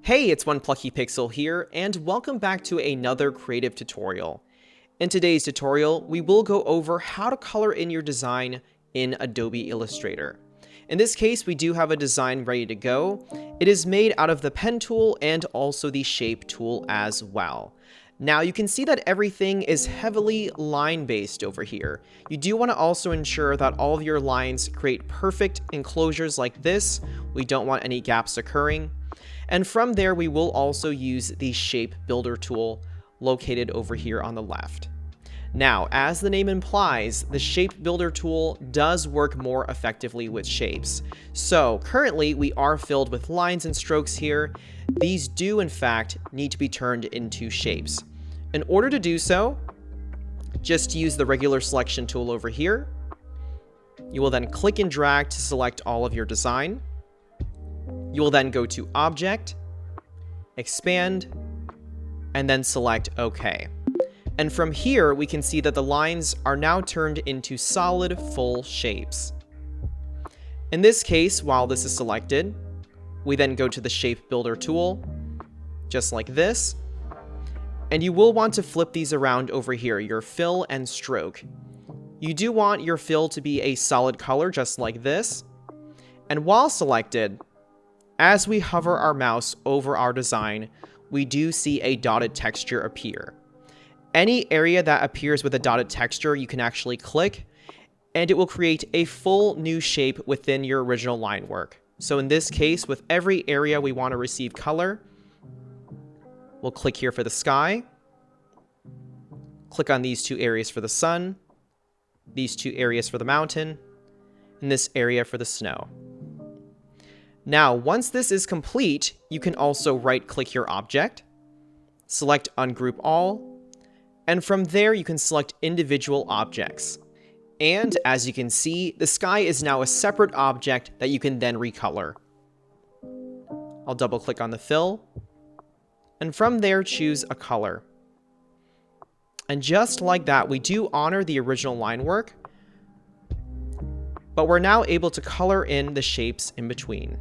Hey, it's One Plucky Pixel here, and welcome back to another creative tutorial. In today's tutorial, we will go over how to color in your design in Adobe Illustrator. In this case, we do have a design ready to go. It is made out of the pen tool and also the shape tool as well. Now you can see that everything is heavily line-based over here. You do want to also ensure that all of your lines create perfect enclosures like this. We don't want any gaps occurring. And from there, we will also use the Shapebuilder tool located over here on the left. Now, as the name implies, the Shapebuilder tool does work more effectively with shapes. So currently we are filled with lines and strokes here. These do in fact need to be turned into shapes. In order to do so, just use the regular selection tool over here. You will then click and drag to select all of your design. You will then go to Object, Expand, and then select OK. And from here, we can see that the lines are now turned into solid, full shapes. In this case, while this is selected, we then go to the Shapebuilder tool, just like this. And you will want to flip these around over here, your fill and stroke. You do want your fill to be a solid color, just like this. And while selected, as we hover our mouse over our design, we do see a dotted texture appear. Any area that appears with a dotted texture, you can actually click, and it will create a full new shape within your original line work. So in this case, with every area we want to receive color, we'll click here for the sky, click on these two areas for the sun, these two areas for the mountain, and this area for the snow. Now, once this is complete, you can also right-click your object, select Ungroup All, and from there you can select individual objects. And as you can see, the sky is now a separate object that you can then recolor. I'll double-click on the fill, and from there choose a color. And just like that, we do honor the original line work, but we're now able to color in the shapes in between.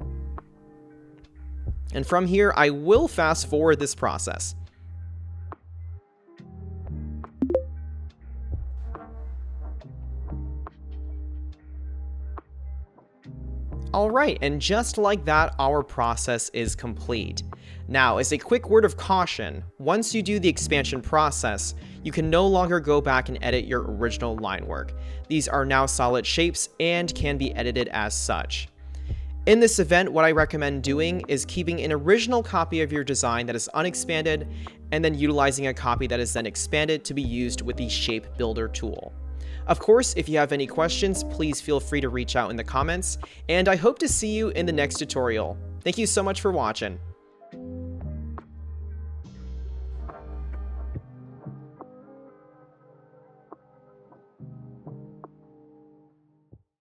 And from here, I will fast forward this process. Alright, and just like that, our process is complete. Now, as a quick word of caution, once you do the expansion process, you can no longer go back and edit your original line work. These are now solid shapes and can be edited as such. In this event, what I recommend doing is keeping an original copy of your design that is unexpanded, and then utilizing a copy that is then expanded to be used with the Shapebuilder tool. Of course, if you have any questions, please feel free to reach out in the comments, and I hope to see you in the next tutorial. Thank you so much for watching.